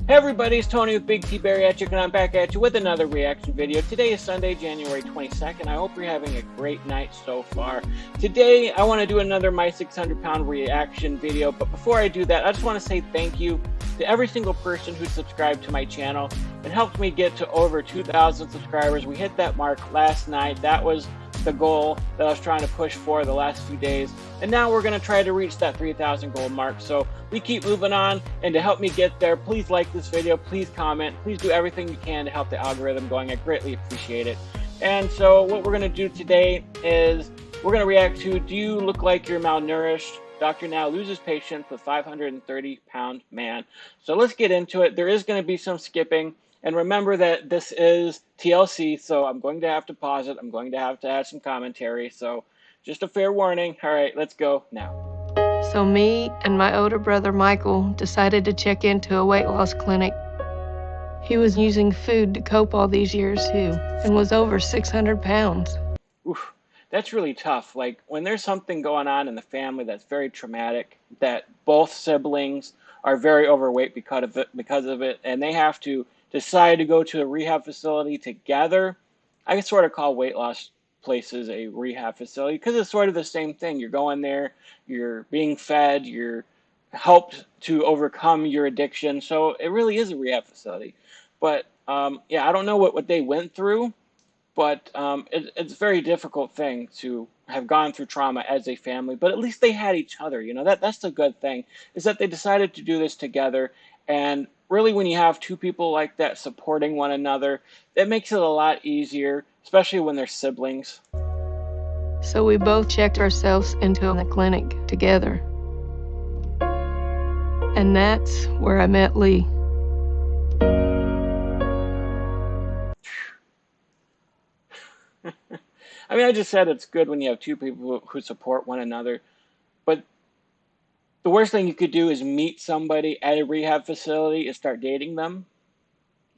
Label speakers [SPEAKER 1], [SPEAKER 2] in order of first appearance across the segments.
[SPEAKER 1] Hey everybody, it's Tony with Big T Bariatric, and I'm back at you with another reaction video. Today is Sunday, January 22nd. I hope you're having a great night so far. Today, I want to do another My 600 Pound reaction video, but before I do that, I just want to say thank you to every single person who subscribed to my channel. It helped me get to over 2,000 subscribers. We hit that mark last night. That was the goal that I was trying to push for the last few days, and now we're going to try to reach that 3,000 goal mark. So we keep moving on, and to help me get there, please like this video, please comment, please do everything you can to help the algorithm going. I greatly appreciate it. And so what we're going to do today is we're going to react to Do You Look Like You're Malnourished? Doctor now loses patients with 530-pound man. So let's get into it. There is going to be some skipping. And remember that this is TLC, so I'm going to have to pause it. I'm going to have to add some commentary. So just a fair warning. All right, let's go now.
[SPEAKER 2] So me and my older brother Michael decided to check into a weight loss clinic. He was using food to cope all these years too, and was over 600 pounds.
[SPEAKER 1] Oof, that's really tough. Like when there's something going on in the family that's very traumatic, that both siblings are very overweight because of it, and they have to decide to go to a rehab facility together. I sort of call weight loss places a rehab facility because it's sort of the same thing. You're going there, you're being fed, you're helped to overcome your addiction. So it really is a rehab facility. But yeah, I don't know what they went through, but it's a very difficult thing to have gone through trauma as a family. But at least they had each other. You know, that's the good thing, is that they decided to do this together. And really, when you have two people like that supporting one another, that makes it a lot easier, especially when they're siblings.
[SPEAKER 2] So we both checked ourselves into the clinic together. And that's where I met Lee.
[SPEAKER 1] I mean, I just said it's good when you have two people who support one another. But the worst thing you could do is meet somebody at a rehab facility and start dating them.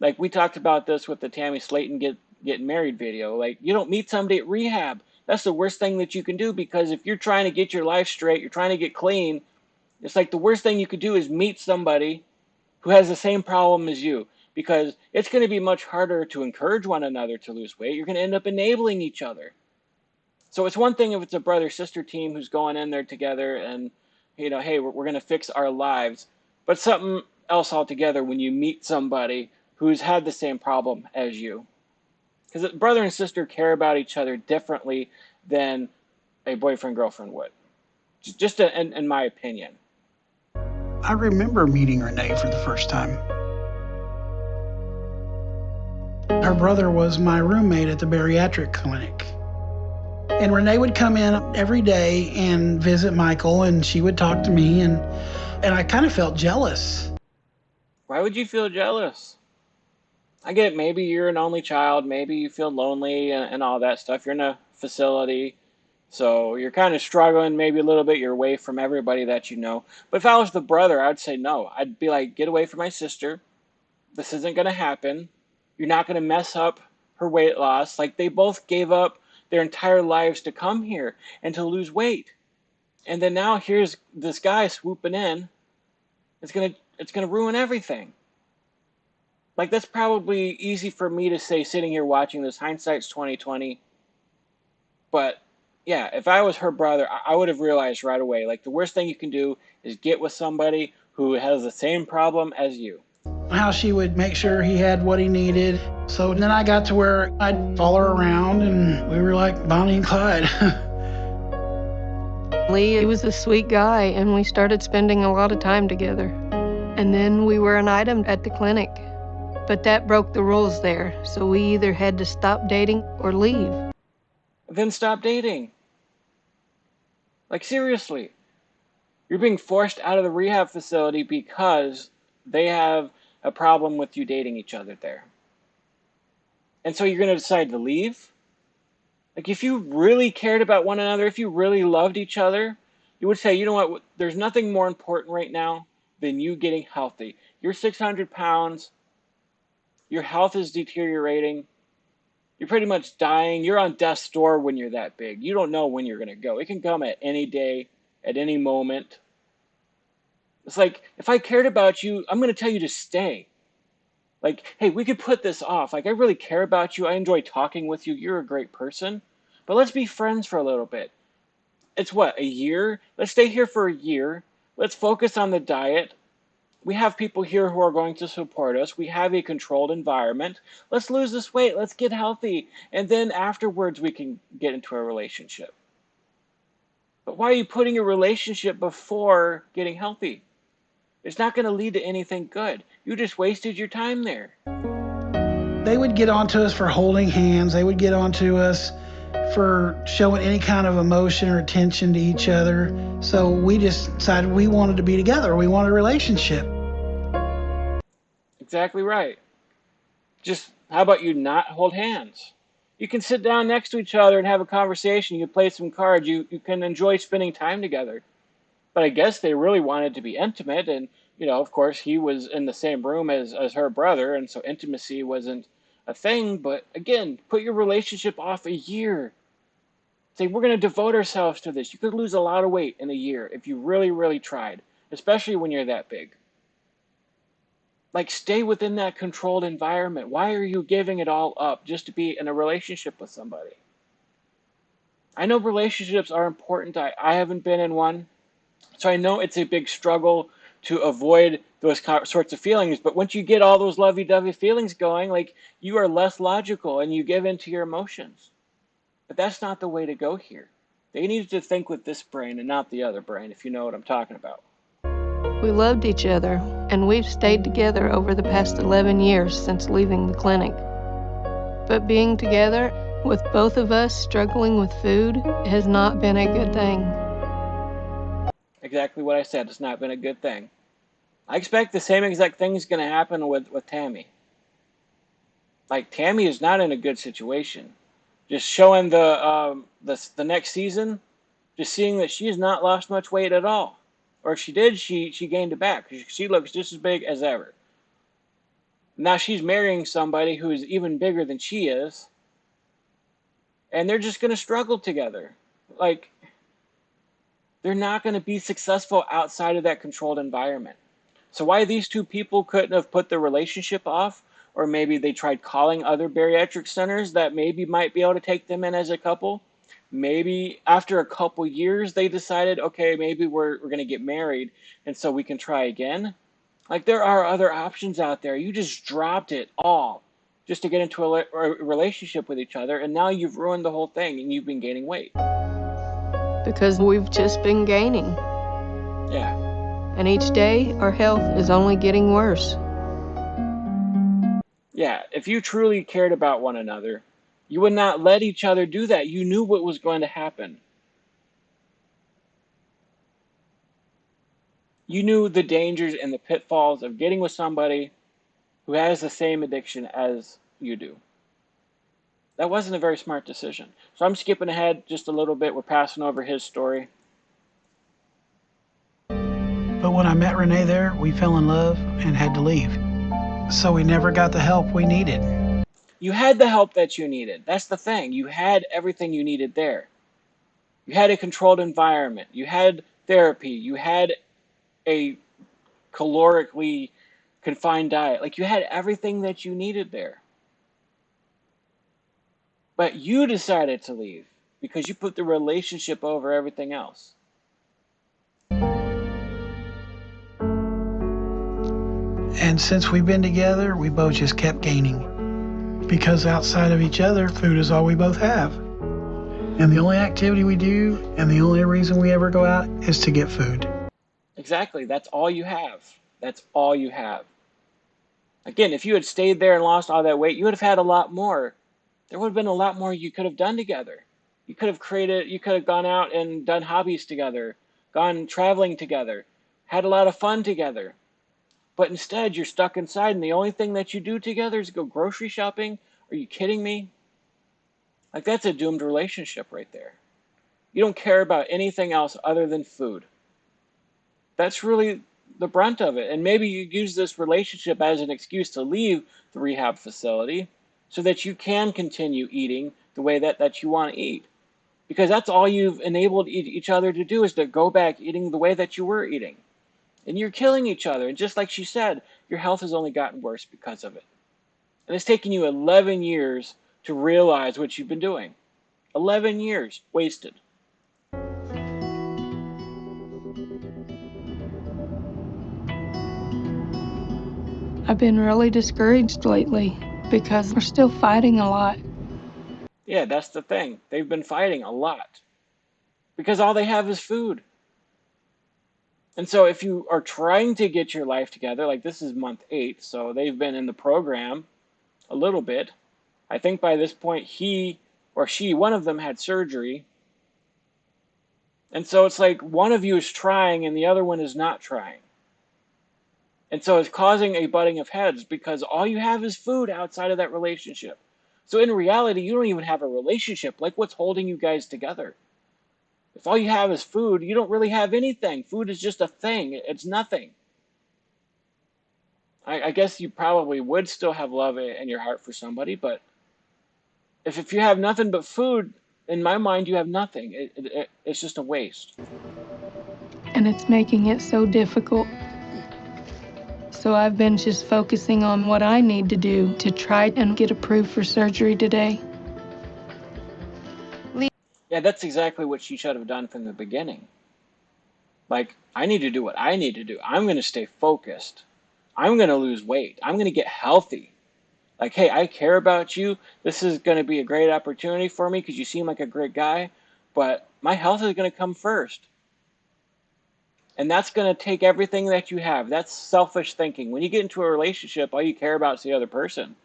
[SPEAKER 1] Like we talked about this with the Tammy Slayton getting married video. Like, you don't meet somebody at rehab. That's the worst thing that you can do, because if you're trying to get your life straight, you're trying to get clean, it's like the worst thing you could do is meet somebody who has the same problem as you, because it's going to be much harder to encourage one another to lose weight. You're going to end up enabling each other. So it's one thing if it's a brother-sister team who's going in there together and, you know, hey, we're going to fix our lives. But something else altogether when you meet somebody who's had the same problem as you. Because brother and sister care about each other differently than a boyfriend-girlfriend would. Just in my opinion.
[SPEAKER 3] I remember meeting Renee for the first time. Her brother was my roommate at the bariatric clinic. And Renee would come in every day and visit Michael, and she would talk to me, and I kind of felt jealous.
[SPEAKER 1] Why would you feel jealous? I get it, maybe you're an only child, maybe you feel lonely and all that stuff. You're in a facility, so you're kind of struggling maybe a little bit. You're away from everybody that you know. But if I was the brother, I'd say no. I'd be like, get away from my sister. This isn't going to happen. You're not going to mess up her weight loss. Like, they both gave up their entire lives to come here and to lose weight. And then now here's this guy swooping in. It's gonna ruin everything. Like, that's probably easy for me to say sitting here watching this. Hindsight's 2020. But yeah, if I was her brother, I would have realized right away, like, the worst thing you can do is get with somebody who has the same problem as you.
[SPEAKER 3] How she would make sure he had what he needed. So then I got to where I'd follow her around, and we were like Bonnie and Clyde.
[SPEAKER 2] Lee, he was a sweet guy, and we started spending a lot of time together. And then we were an item at the clinic. But that broke the rules there, so we either had to stop dating or leave.
[SPEAKER 1] Then stop dating. Like, seriously. You're being forced out of the rehab facility because they have a problem with you dating each other there. And so you're going to decide to leave? Like, if you really cared about one another, if you really loved each other, you would say, you know what, there's nothing more important right now than you getting healthy. You're 600 pounds. Your health is deteriorating. You're pretty much dying. You're on death's door when you're that big. You don't know when you're going to go. It can come at any day, at any moment. It's like, if I cared about you, I'm going to tell you to stay. Like, hey, we could put this off. Like, I really care about you. I enjoy talking with you. You're a great person. But let's be friends for a little bit. It's what, a year? Let's stay here for a year. Let's focus on the diet. We have people here who are going to support us. We have a controlled environment. Let's lose this weight. Let's get healthy. And then afterwards, we can get into a relationship. But why are you putting a relationship before getting healthy? It's not going to lead to anything good. You just wasted your time there.
[SPEAKER 3] They would get onto us for holding hands. They would get onto us for showing any kind of emotion or attention to each other. So we just decided we wanted to be together. We wanted a relationship.
[SPEAKER 1] Exactly right. Just how about you not hold hands? You can sit down next to each other and have a conversation. You can play some cards. You can enjoy spending time together. But I guess they really wanted to be intimate. And, of course, he was in the same room as her brother. And so intimacy wasn't a thing. But again, put your relationship off a year. Say, we're going to devote ourselves to this. You could lose a lot of weight in a year if you really, really tried, especially when you're that big. Like, stay within that controlled environment. Why are you giving it all up just to be in a relationship with somebody? I know relationships are important. I haven't been in one, so I know it's a big struggle to avoid those sorts of feelings. But once you get all those lovey-dovey feelings going, like, you are less logical and you give in to your emotions. But that's not the way to go here. They need to think with this brain and not the other brain, if you know what I'm talking about.
[SPEAKER 2] We loved each other, and we've stayed together over the past 11 years since leaving the clinic. But being together, with both of us struggling with food, has not been a good thing.
[SPEAKER 1] Exactly what I said. It's not been a good thing. I expect the same exact thing is going to happen with Tammy. Like, Tammy is not in a good situation. Just showing the next season, just seeing that she has not lost much weight at all. Or if she did, she gained it back. She looks just as big as ever. Now she's marrying somebody who is even bigger than she is. And they're just going to struggle together. Like, they're not going to be successful outside of that controlled environment. So why these two people couldn't have put their relationship off, or maybe they tried calling other bariatric centers that maybe might be able to take them in as a couple. Maybe after a couple years they decided, okay, maybe we're going to get married, and so we can try again. Like, there are other options out there. You just dropped it all just to get into a relationship with each other, and now you've ruined the whole thing, and you've been gaining weight.
[SPEAKER 2] Because we've just been gaining.
[SPEAKER 1] Yeah.
[SPEAKER 2] And each day, our health is only getting worse.
[SPEAKER 1] Yeah, if you truly cared about one another, you would not let each other do that. You knew what was going to happen. You knew the dangers and the pitfalls of getting with somebody who has the same addiction as you do. That wasn't a very smart decision. So I'm skipping ahead just a little bit. We're passing over his story.
[SPEAKER 3] But when I met Renee there, we fell in love and had to leave. So we never got the help we needed.
[SPEAKER 1] You had the help that you needed. That's the thing. You had everything you needed there. You had a controlled environment. You had therapy. You had a calorically confined diet. Like, you had everything that you needed there. But you decided to leave because you put the relationship over everything else.
[SPEAKER 3] And since we've been together, we both just kept gaining. Because outside of each other, food is all we both have. And the only activity we do, and the only reason we ever go out, is to get food.
[SPEAKER 1] Exactly. That's all you have. That's all you have. Again, if you had stayed there and lost all that weight, you would have had a lot more. There would have been a lot more you could have done together. You could have gone out and done hobbies together, gone traveling together, had a lot of fun together. But instead, you're stuck inside, and the only thing that you do together is go grocery shopping. Are you kidding me? Like, that's a doomed relationship right there. You don't care about anything else other than food. That's really the brunt of it. And maybe you use this relationship as an excuse to leave the rehab facility so that you can continue eating the way that you want to eat. Because that's all you've enabled each other to do, is to go back eating the way that you were eating. And you're killing each other. And just like she said, your health has only gotten worse because of it. And it's taken you 11 years to realize what you've been doing. 11 years wasted.
[SPEAKER 2] I've been really discouraged lately because we're still fighting a lot.
[SPEAKER 1] Yeah, that's the thing. They've been fighting a lot because all they have is food. And so if you are trying to get your life together, like this is month 8, so they've been in the program a little bit. I think by this point he or she, one of them had surgery. And so it's like one of you is trying and the other one is not trying. And so it's causing a butting of heads because all you have is food outside of that relationship. So in reality, you don't even have a relationship. Like, what's holding you guys together? If all you have is food, you don't really have anything. Food is just a thing. It's nothing. I guess you probably would still have love in your heart for somebody, but if you have nothing but food, in my mind, you have nothing. It's just a waste.
[SPEAKER 2] And it's making it so difficult. So I've been just focusing on what I need to do to try and get approved for surgery today.
[SPEAKER 1] Yeah, that's exactly what she should have done from the beginning. Like, I need to do what I need to do. I'm going to stay focused. I'm going to lose weight. I'm going to get healthy. Like, hey, I care about you. This is going to be a great opportunity for me because you seem like a great guy, but my health is going to come first. And that's going to take everything that you have. That's selfish thinking. When you get into a relationship, all you care about is the other person.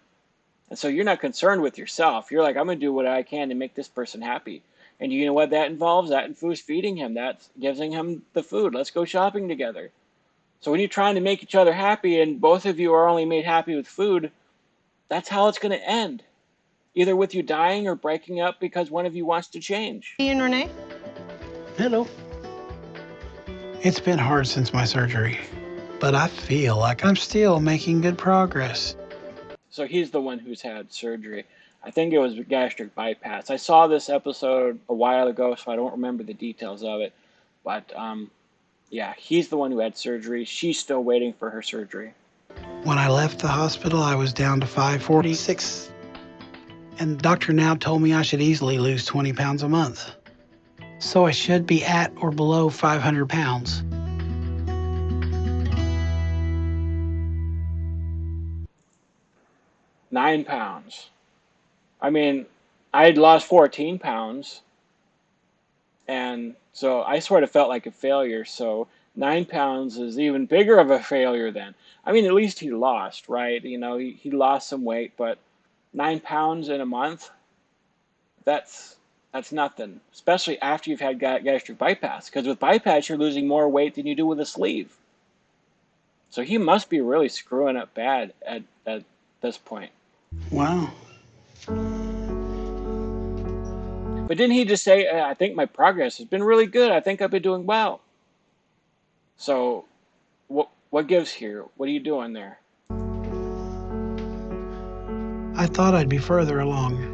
[SPEAKER 1] And so you're not concerned with yourself. You're like, I'm going to do what I can to make this person happy. And you know what that involves? That involves feeding him. That giving him the food. Let's go shopping together. So when you're trying to make each other happy and both of you are only made happy with food, that's how it's going to end. Either with you dying or breaking up because one of you wants to change.
[SPEAKER 2] Ian Renee?
[SPEAKER 3] Hello. It's been hard since my surgery, but I feel like I'm still making good progress.
[SPEAKER 1] So he's the one who's had surgery. I think it was gastric bypass. I saw this episode a while ago, so I don't remember the details of it. But yeah, he's the one who had surgery. She's still waiting for her surgery.
[SPEAKER 3] When I left the hospital, I was down to 546. And the doctor now told me I should easily lose 20 pounds a month. So I should be at or below 500 pounds.
[SPEAKER 1] £9. I mean, I'd lost 14 pounds, and so I sort of felt like a failure. So 9 pounds is even bigger of a failure then. I mean, at least he lost, right? You know, he lost some weight, but 9 pounds in a month, that's nothing, especially after you've had gastric bypass. Because with bypass, you're losing more weight than you do with a sleeve. So he must be really screwing up bad at this point.
[SPEAKER 3] Wow.
[SPEAKER 1] But didn't he just say, I think my progress has been really good. I think I've been doing well. So what gives here? What are you doing there?
[SPEAKER 3] I thought I'd be further along.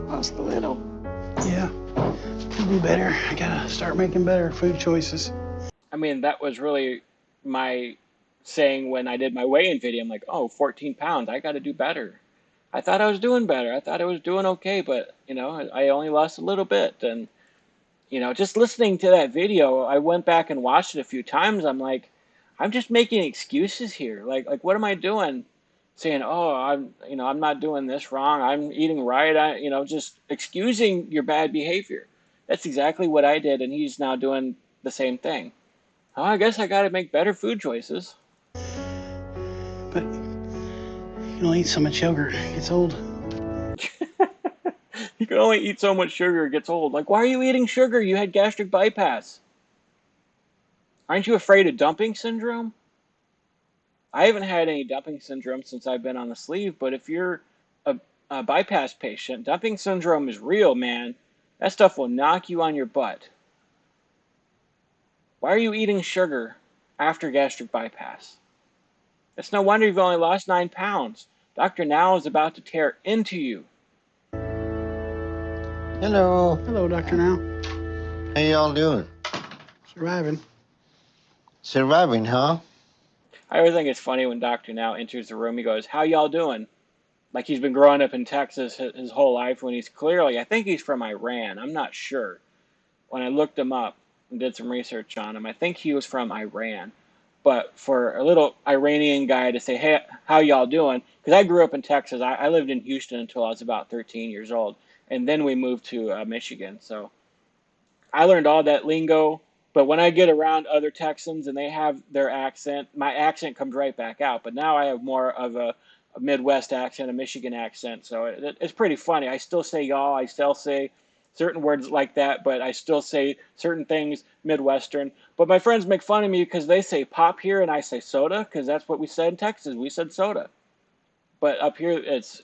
[SPEAKER 2] Lost a little.
[SPEAKER 3] Yeah, could be better. I gotta start making better food choices.
[SPEAKER 1] I mean, that was really my saying when I did my weigh-in video. I'm like, oh, 14 pounds. I got to do better. I thought I was doing better. I thought I was doing okay, but, you know, I only lost a little bit. And, you know, just listening to that video, I went back and watched it a few times. I'm like, I'm just making excuses here. Like what am I doing? Saying, oh, I'm not doing this wrong. I'm eating right. Just excusing your bad behavior. That's exactly what I did, and he's now doing the same thing. Oh, I guess I got to make better food choices.
[SPEAKER 3] But you don't eat so much yogurt. It's old.
[SPEAKER 1] You can only eat so much sugar, it gets old. Like, why are you eating sugar? You had gastric bypass. Aren't you afraid of dumping syndrome? I haven't had any dumping syndrome since I've been on the sleeve, but if you're a bypass patient, dumping syndrome is real, man. That stuff will knock you on your butt. Why are you eating sugar after gastric bypass? It's no wonder you've only lost 9 pounds. Dr. Now is about to tear into you.
[SPEAKER 4] Hello.
[SPEAKER 3] Hello, Dr. Now.
[SPEAKER 4] How y'all doing?
[SPEAKER 3] Surviving.
[SPEAKER 4] Surviving, huh?
[SPEAKER 1] I always think it's funny when Dr. Now enters the room, he goes, "How y'all doing?" Like he's been growing up in Texas his whole life when he's clearly, I think he's from Iran. I'm not sure. When I looked him up and did some research on him, I think he was from Iran. But for a little Iranian guy to say, "Hey, how y'all doing?" Because I grew up in Texas. I lived in Houston until I was about 13 years old. And then we moved to Michigan. So I learned all that lingo. But when I get around other Texans and they have their accent, my accent comes right back out. But now I have more of a Midwest accent, a Michigan accent. So it's pretty funny. I still say y'all. I still say certain words like that, but I still say certain things Midwestern. But my friends make fun of me because they say pop here and I say soda because that's what we said in Texas. We said soda. But up here it's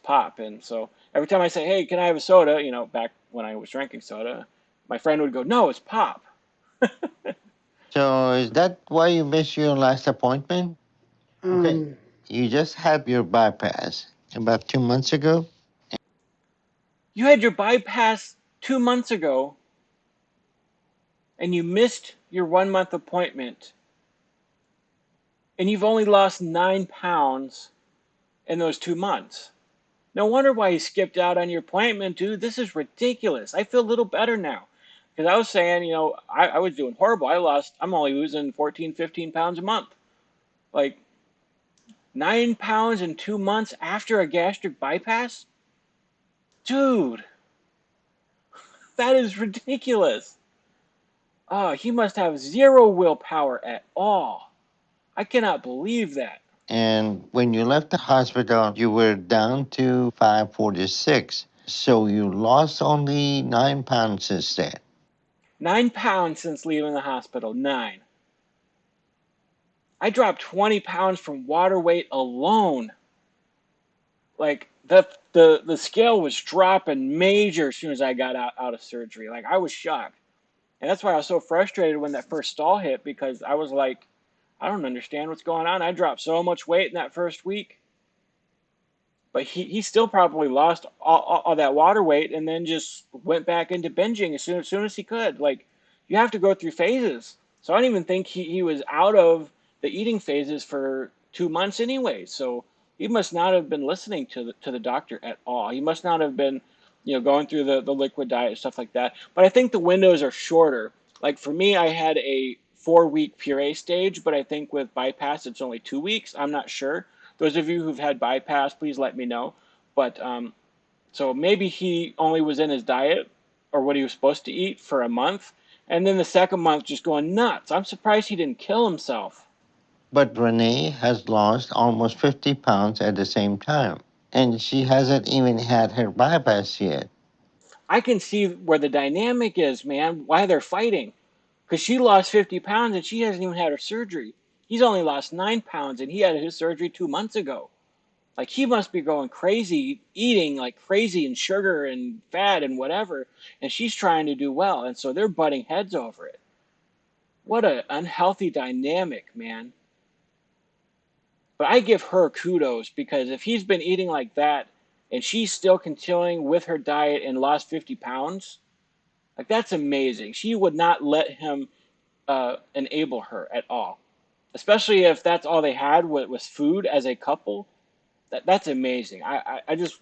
[SPEAKER 1] pop. And so every time I say, "Hey, can I have a soda?" Back when I was drinking soda, my friend would go, "No, it's pop."
[SPEAKER 4] So is that why you missed your last appointment? Okay. You just had your bypass about 2 months ago.
[SPEAKER 1] You had your bypass 2 months ago, and you missed your 1 month appointment, and you've only lost 9 pounds in those 2 months. No wonder why you skipped out on your appointment, dude. This is ridiculous. I feel a little better now. Because I was saying, I was doing horrible. I'm only losing 14, 15 pounds a month. Like, 9 pounds in 2 months after a gastric bypass? Dude, that is ridiculous. Oh, he must have zero willpower at all. I cannot believe that.
[SPEAKER 4] And when you left the hospital, you were down to 546. So you lost only 9 pounds since then.
[SPEAKER 1] 9 pounds since leaving the hospital. 9. I dropped 20 pounds from water weight alone. Like the scale was dropping major as soon as I got out of surgery. Like I was shocked. And that's why I was so frustrated when that first stall hit, because I was like, I don't understand what's going on. I dropped so much weight in that first week. But he still probably lost all that water weight and then just went back into binging as soon as he could. Like, you have to go through phases. So I don't even think he was out of the eating phases for 2 months anyway. So he must not have been listening to the doctor at all. He must not have been, going through the liquid diet and stuff like that. But I think the windows are shorter. Like for me, I had a 4-week puree stage, but I think with bypass it's only 2 weeks. I'm not sure. Those of you who've had bypass, please let me know. But so maybe he only was in his diet or what he was supposed to eat for a month, and then the second month just going nuts. I'm surprised he didn't kill himself.
[SPEAKER 4] But Renee has lost almost 50 pounds at the same time. And she hasn't even had her bypass yet.
[SPEAKER 1] I can see where the dynamic is, man, why they're fighting. Because she lost 50 pounds and she hasn't even had her surgery. He's only lost 9 pounds and he had his surgery 2 months ago. Like he must be going crazy, eating like crazy and sugar and fat and whatever. And she's trying to do well. And so they're butting heads over it. What an unhealthy dynamic, man. But I give her kudos, because if he's been eating like that and she's still continuing with her diet and lost 50 pounds, like that's amazing. She would not let him enable her at all, especially if that's all they had was food as a couple. That's amazing. I just,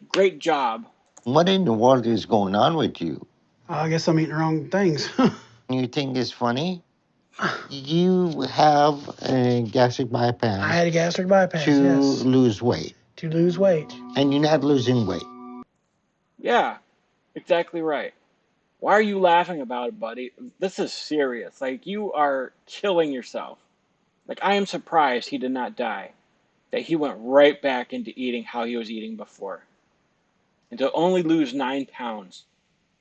[SPEAKER 1] great job.
[SPEAKER 4] What in the world is going on with you?
[SPEAKER 3] I guess I'm eating the wrong things.
[SPEAKER 4] You think it's funny? You have a gastric bypass.
[SPEAKER 3] I had a gastric bypass,
[SPEAKER 4] to
[SPEAKER 3] yes.
[SPEAKER 4] lose weight.
[SPEAKER 3] To lose weight.
[SPEAKER 4] And you're not losing weight.
[SPEAKER 1] Yeah, exactly right. Why are you laughing about it, buddy? This is serious. Like, you are killing yourself. Like, I am surprised he did not die. That he went right back into eating how he was eating before. And to only lose 9 pounds.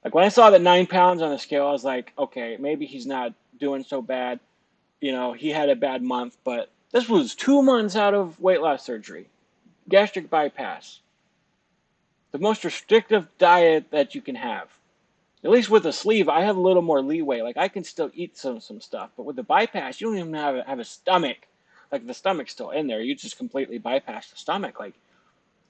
[SPEAKER 1] Like, when I saw that 9 pounds on the scale, I was like, okay, maybe he's not doing so bad. He had a bad month, but this was 2 months out of weight loss surgery. Gastric bypass. The most restrictive diet that you can have. At least with a sleeve, I have a little more leeway. Like, I can still eat some stuff. But with the bypass, you don't even have a stomach. Like, the stomach's still in there. You just completely bypass the stomach. Like,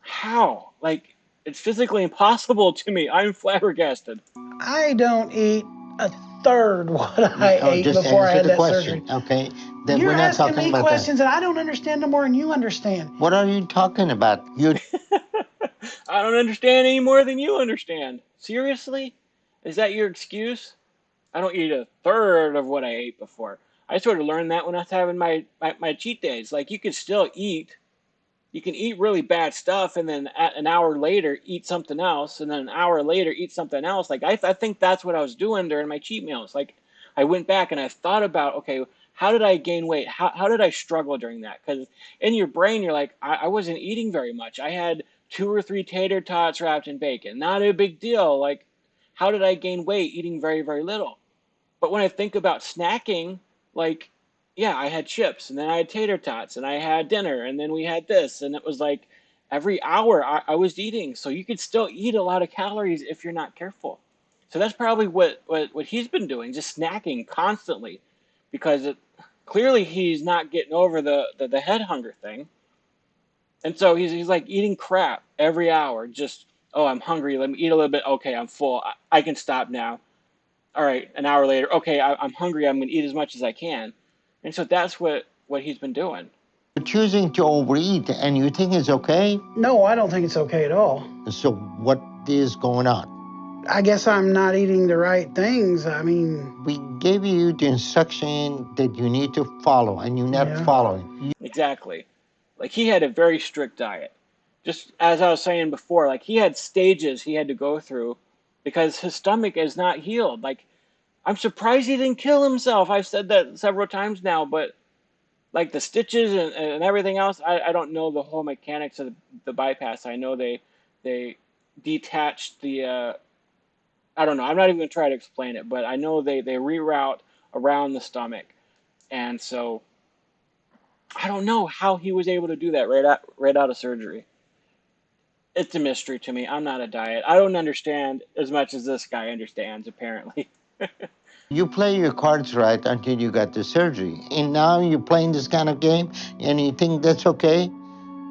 [SPEAKER 1] how? Like, it's physically impossible to me. I'm flabbergasted.
[SPEAKER 3] I don't eat a third what I ate
[SPEAKER 4] just
[SPEAKER 3] before I
[SPEAKER 4] answer
[SPEAKER 3] had
[SPEAKER 4] the
[SPEAKER 3] that
[SPEAKER 4] question.
[SPEAKER 3] surgery.
[SPEAKER 4] Okay. Then
[SPEAKER 3] You're
[SPEAKER 4] we're not
[SPEAKER 3] asking
[SPEAKER 4] talking
[SPEAKER 3] me
[SPEAKER 4] about
[SPEAKER 3] questions that I don't understand no more than you understand.
[SPEAKER 4] What are you talking about?
[SPEAKER 1] I don't understand any more than you understand. Seriously? Is that your excuse? I don't eat a third of what I ate before. I sort of learned that when I was having my cheat days. Like, you can still eat. You can eat really bad stuff and then an hour later eat something else, and then an hour later eat something else. Like, I think that's what I was doing during my cheat meals. Like, I went back and I thought about, okay, how did I gain weight? How did I struggle during that? Because in your brain, you're like, I wasn't eating very much. I had 2 or 3 tater tots wrapped in bacon. Not a big deal. Like, how did I gain weight eating very, very little? But when I think about snacking, like, yeah, I had chips and then I had tater tots and I had dinner and then we had this. And it was like every hour I was eating. So you could still eat a lot of calories if you're not careful. So that's probably what he's been doing, just snacking constantly, because clearly he's not getting over the head hunger thing. And so he's like eating crap every hour. Just, oh, I'm hungry. Let me eat a little bit. Okay, I'm full. I can stop now. All right, an hour later, okay, I'm hungry. I'm going to eat as much as I can. And so that's what he's been doing.
[SPEAKER 4] You're choosing to overeat, and you think it's okay?
[SPEAKER 3] No, I don't think it's okay at all.
[SPEAKER 4] So what is going on?
[SPEAKER 3] I guess I'm not eating the right things. I mean,
[SPEAKER 4] we gave you the instruction that you need to follow, and you're not following.
[SPEAKER 1] Exactly. Like, he had a very strict diet. Just as I was saying before, like, he had stages he had to go through because his stomach is not healed. Like, I'm surprised he didn't kill himself. I've said that several times now, but like the stitches and everything else, I don't know the whole mechanics of the bypass. I know they detached the I don't know. I'm not even going to try to explain it, but I know they reroute around the stomach. And so I don't know how he was able to do that right out of surgery. It's a mystery to me. I'm not a diet. I don't understand as much as this guy understands, apparently.
[SPEAKER 4] You play your cards right until you got the surgery. And now you're playing this kind of game and you think that's okay?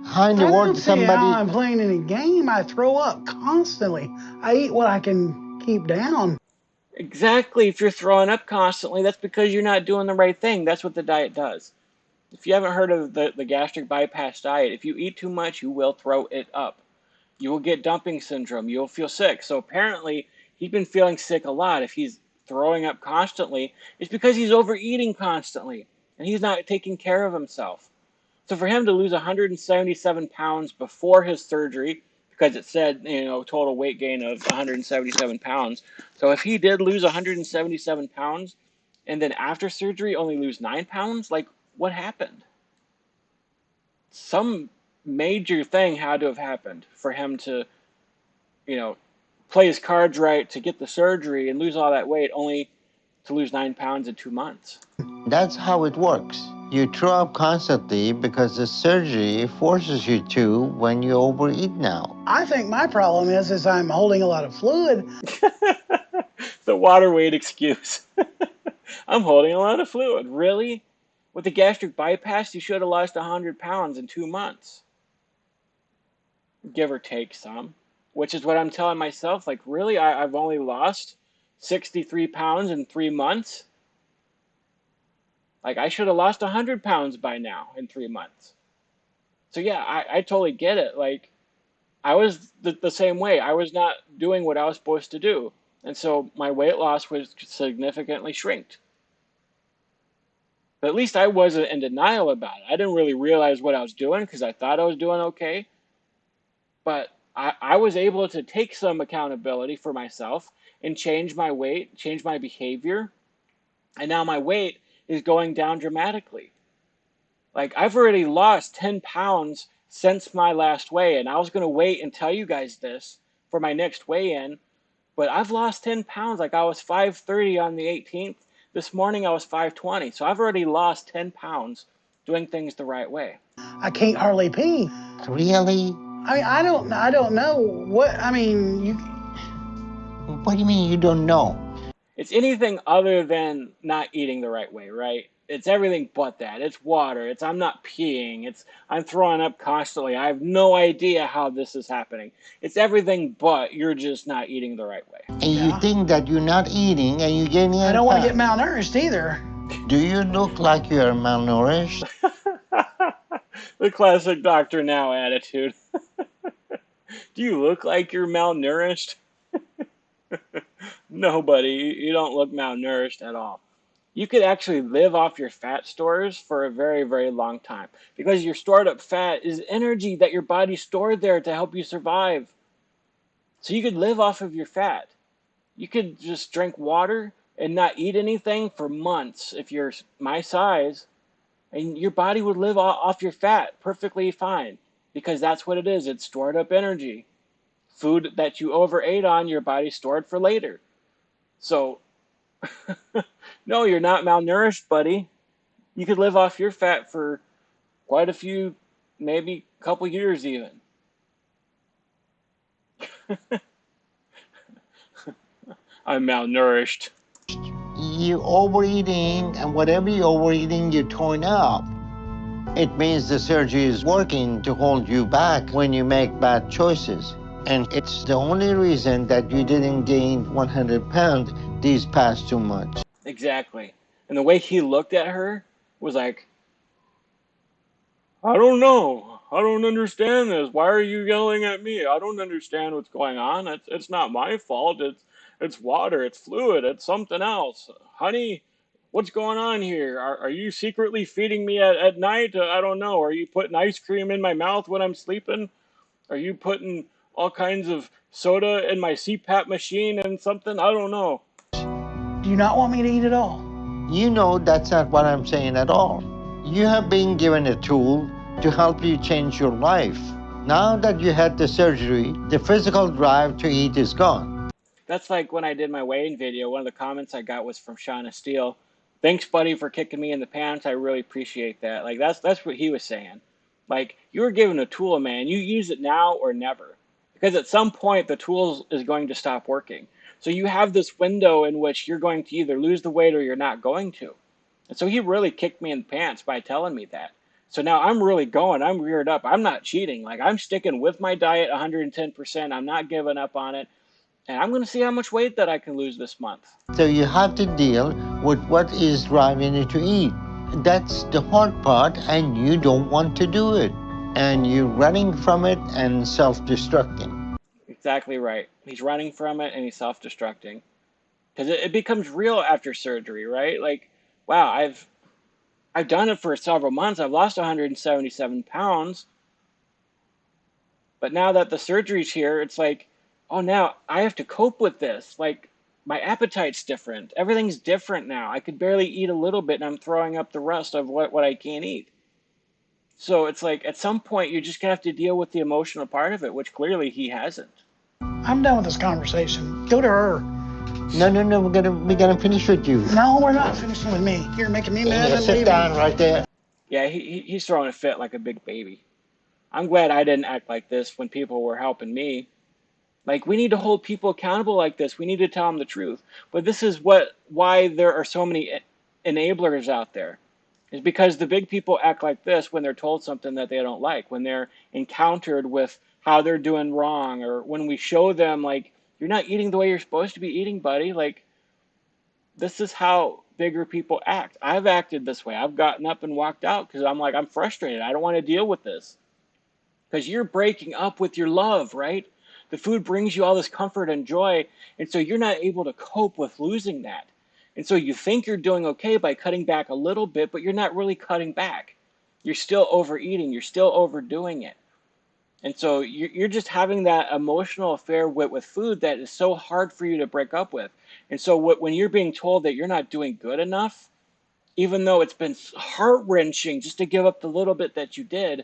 [SPEAKER 4] How in the
[SPEAKER 3] I
[SPEAKER 4] world
[SPEAKER 3] don't see
[SPEAKER 4] somebody...
[SPEAKER 3] how I'm playing any game. I throw up constantly. I eat what I can keep down.
[SPEAKER 1] Exactly. If you're throwing up constantly, that's because you're not doing the right thing. That's what the diet does. If you haven't heard of the gastric bypass diet, if you eat too much, you will throw it up. You will get dumping syndrome. You'll feel sick. So apparently, he's been feeling sick a lot. If he's throwing up constantly, it's because he's overeating constantly, and he's not taking care of himself. So for him to lose 177 pounds before his surgery, because it said, total weight gain of 177 pounds. So if he did lose 177 pounds, and then after surgery only lose 9 pounds, like, what happened? Some major thing had to have happened for him to, play his cards right, to get the surgery and lose all that weight, only to lose 9 pounds in 2 months.
[SPEAKER 4] That's how it works. You throw up constantly because the surgery forces you to when you overeat now.
[SPEAKER 3] I think my problem is I'm holding a lot of fluid.
[SPEAKER 1] The water weight excuse. I'm holding a lot of fluid. Really? With the gastric bypass, you should have lost 100 pounds in 2 months. Give or take some. Which is what I'm telling myself. Like, really? I've only lost 63 pounds in 3 months? Like, I should have lost 100 pounds by now in 3 months. So yeah, I totally get it. Like, I was the same way. I was not doing what I was supposed to do. And so my weight loss was significantly shrinked. But at least I wasn't in denial about it. I didn't really realize what I was doing because I thought I was doing okay. But I was able to take some accountability for myself and change my weight, change my behavior. And now my weight is going down dramatically. Like, I've already lost 10 pounds since my last weigh-in. I was going to wait and tell you guys this for my next weigh-in, but I've lost 10 pounds. Like, I was 530 on the 18th. This morning I was 520. So I've already lost 10 pounds doing things the right way.
[SPEAKER 3] I can't hardly pee.
[SPEAKER 4] Really?
[SPEAKER 3] I mean, I don't know what, I mean, you...
[SPEAKER 4] What do you mean you don't know?
[SPEAKER 1] It's anything other than not eating the right way, right? It's everything but that. It's water. It's I'm not peeing. It's I'm throwing up constantly. I have no idea how this is happening. It's everything but you're just not eating the right way.
[SPEAKER 4] And you think that you're not eating and you're getting...
[SPEAKER 3] I don't want to get malnourished either.
[SPEAKER 4] Do you look like you're malnourished?
[SPEAKER 1] The classic Dr. Now attitude. Do you look like you're malnourished? No, buddy, you don't look malnourished at all. You could actually live off your fat stores for a very, very long time because your stored up fat is energy that your body stored there to help you survive. So you could live off of your fat. You could just drink water and not eat anything for months if you're my size, and your body would live off your fat perfectly fine because that's what it is. It's stored up energy. Food that you overate on, your body stored for later. So, no, you're not malnourished, buddy. You could live off your fat for quite a few, maybe a couple years even. I'm malnourished.
[SPEAKER 4] You're overeating, and whatever you're overeating, you're torn up. It means the surgery is working to hold you back when you make bad choices. And it's the only reason that you didn't gain 100 pounds these past 2 months.
[SPEAKER 1] Exactly. And the way he looked at her was like, I don't know. I don't understand this. Why are you yelling at me? I don't understand what's going on. It's not my fault. It's water. It's fluid. It's something else. Honey, what's going on here? Are you secretly feeding me at night? I don't know. Are you putting ice cream in my mouth when I'm sleeping? Are you putting all kinds of soda in my CPAP machine and something? I don't know.
[SPEAKER 3] Do you not want me to eat at all?
[SPEAKER 4] You know that's not what I'm saying at all. You have been given a tool to help you change your life. Now that you had the surgery, the physical drive to eat is gone.
[SPEAKER 1] That's like when I did my weighing video. One of the comments I got was from Shauna Steele. Thanks, buddy, for kicking me in the pants. I really appreciate that. Like that's what he was saying. Like you were given a tool, man. You use it now or never, because at some point the tool is going to stop working. So you have this window in which you're going to either lose the weight or you're not going to. And so he really kicked me in the pants by telling me that. So now I'm really going. I'm reared up. I'm not cheating. Like I'm sticking with my diet 110%. I'm not giving up on it. And I'm going to see how much weight that I can lose this month.
[SPEAKER 4] So you have to deal with what is driving you to eat. That's the hard part, and you don't want to do it. And you're running from it and self-destructing.
[SPEAKER 1] Exactly right. He's running from it and he's self-destructing. Because it becomes real after surgery, right? Like, wow, I've done it for several months. I've lost 177 pounds. But now that the surgery's here, it's like, oh, now I have to cope with this. Like, my appetite's different. Everything's different now. I could barely eat a little bit, and I'm throwing up the rest of what I can't eat. So it's like, at some point, you're just going to have to deal with the emotional part of it, which clearly he hasn't.
[SPEAKER 3] I'm done with this conversation. Go to her.
[SPEAKER 4] No, we're gonna finish with you.
[SPEAKER 3] No, we're not finishing with me. You're making me mad.
[SPEAKER 4] Yeah, sit down right there.
[SPEAKER 1] Yeah, he's throwing a fit like a big baby. I'm glad I didn't act like this when people were helping me. Like, we need to hold people accountable like this. We need to tell them the truth. But this is why there are so many enablers out there. Is because the big people act like this when they're told something that they don't like, when they're encountered with how they're doing wrong, or when we show them, like, you're not eating the way you're supposed to be eating, buddy. Like, this is how bigger people act. I've acted this way. I've gotten up and walked out because I'm like, I'm frustrated. I don't want to deal with this. Because you're breaking up with your love, right? The food brings you all this comfort and joy, and so you're not able to cope with losing that. And so you think you're doing okay by cutting back a little bit, but you're not really cutting back. You're still overeating. You're still overdoing it. And so you're just having that emotional affair with food that is so hard for you to break up with. And so when you're being told that you're not doing good enough, even though it's been heart-wrenching just to give up the little bit that you did,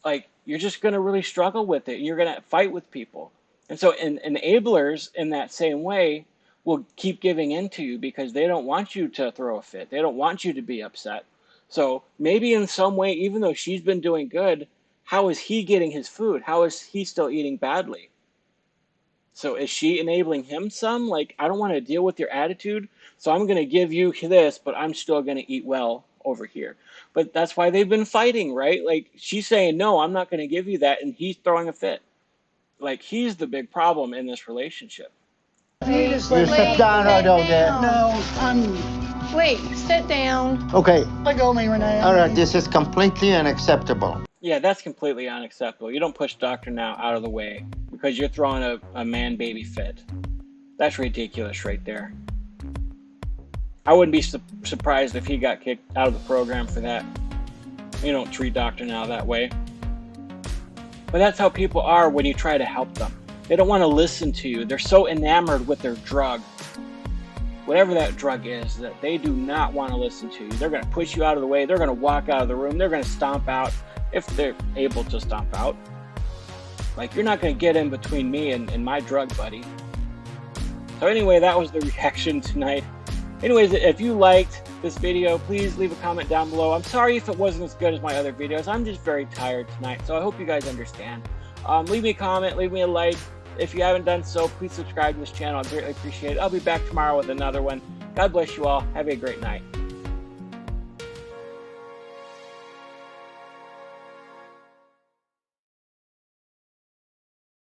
[SPEAKER 1] like, you're just going to really struggle with it. You're going to fight with people. And so enablers in that same way will keep giving in to you because they don't want you to throw a fit. They don't want you to be upset. So maybe in some way, even though she's been doing good, how is he getting his food? How is he still eating badly? So is she enabling him some? Like, I don't want to deal with your attitude, so I'm going to give you this, but I'm still going to eat well over here. But that's why they've been fighting, right? Like, she's saying, no, I'm not going to give you that, and he's throwing a fit. Like, he's the big problem in this relationship.
[SPEAKER 3] You just
[SPEAKER 4] You sit down right over there.
[SPEAKER 3] No,
[SPEAKER 2] Wait, sit down.
[SPEAKER 4] Okay,
[SPEAKER 3] Let go of me, Renee.
[SPEAKER 4] all right, this is completely unacceptable.
[SPEAKER 1] Yeah, that's completely unacceptable. You don't push Dr. Now out of the way because you're throwing a man-baby fit. That's ridiculous right there. I wouldn't be surprised if he got kicked out of the program for that. You don't treat Dr. Now that way. But that's how people are when you try to help them. They don't want to listen to you. They're so enamored with their drug, whatever that drug is, that they do not want to listen to you. They're going to push you out of the way. They're going to walk out of the room. They're going to stomp out if they're able to stomp out. Like, you're not going to get in between me and my drug buddy. So anyway, that was the reaction tonight. Anyways, if you liked this video, please leave a comment down below. I'm sorry if it wasn't as good as my other videos. I'm just very tired tonight, so I hope you guys understand. Leave me a comment, leave me a like. If you haven't done so, please subscribe to this channel. I greatly appreciate it. I'll be back tomorrow with another one. God bless you all. Have a great night.